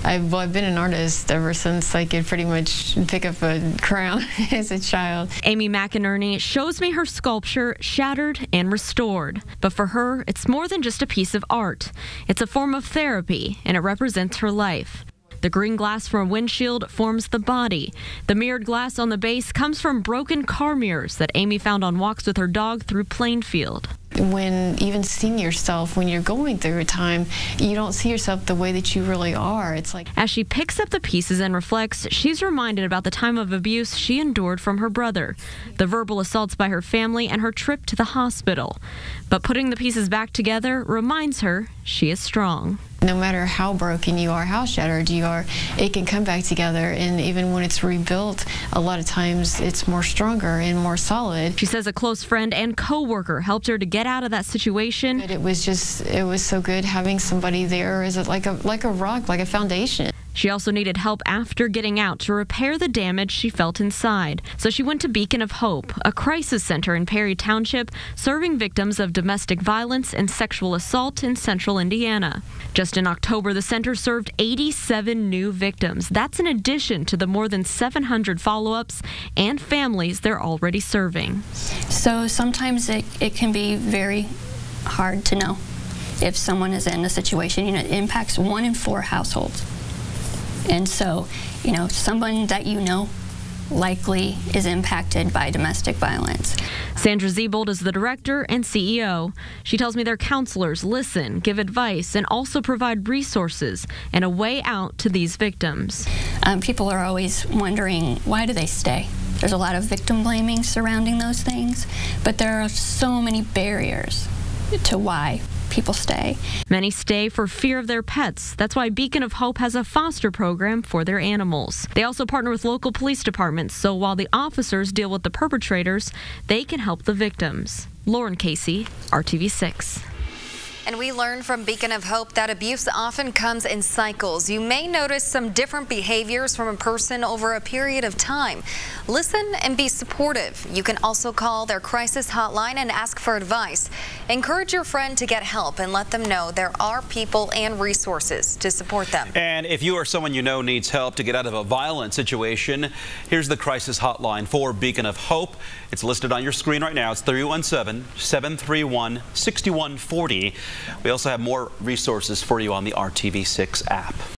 I've been an artist ever since I could pretty much pick up a crayon as a child. Amy McInerney shows me her sculpture shattered and restored. But for her, it's more than just a piece of art. It's a form of therapy, and it represents her life. The green glass from a windshield forms the body. The mirrored glass on the base comes from broken car mirrors that Amy found on walks with her dog through Plainfield. When even seeing yourself, when you're going through a time, you don't see yourself the way that you really are. It's like, as she picks up the pieces and reflects, she's reminded about the time of abuse she endured from her brother, the verbal assaults by her family, and her trip to the hospital. But putting the pieces back together reminds her she is strong. No matter how broken you are, how shattered you are, it can come back together, and even when it's rebuilt, a lot of times it's more stronger and more solid. She says a close friend and co-worker helped her to get out of that situation. It was so good having somebody there as like a rock, like a foundation. She also needed help after getting out to repair the damage she felt inside. So she went to Beacon of Hope, a crisis center in Perry Township, serving victims of domestic violence and sexual assault in central Indiana. Just in October, the center served 87 new victims. That's in addition to the more than 700 follow-ups and families they're already serving. So sometimes it can be very hard to know if someone is in a situation. You know, it impacts 1 in 4 households. And so, you know, someone that you know likely is impacted by domestic violence. Sandra Zebold is the director and CEO. She tells me their counselors listen, give advice, and also provide resources and a way out to these victims. People are always wondering, why do they stay? There's a lot of victim blaming surrounding those things, but there are so many barriers to why people stay. Many stay for fear of their pets. That's why Beacon of Hope has a foster program for their animals. They also partner with local police departments, so while the officers deal with the perpetrators, they can help the victims. Lauren Casey, RTV6. And we learned from Beacon of Hope that abuse often comes in cycles. You may notice some different behaviors from a person over a period of time. Listen and be supportive. You can also call their crisis hotline and ask for advice. Encourage your friend to get help and let them know there are people and resources to support them. And if you or someone you know needs help to get out of a violent situation, here's the crisis hotline for Beacon of Hope. It's listed on your screen right now. It's 317-731-6140. We also have more resources for you on the RTV6 app.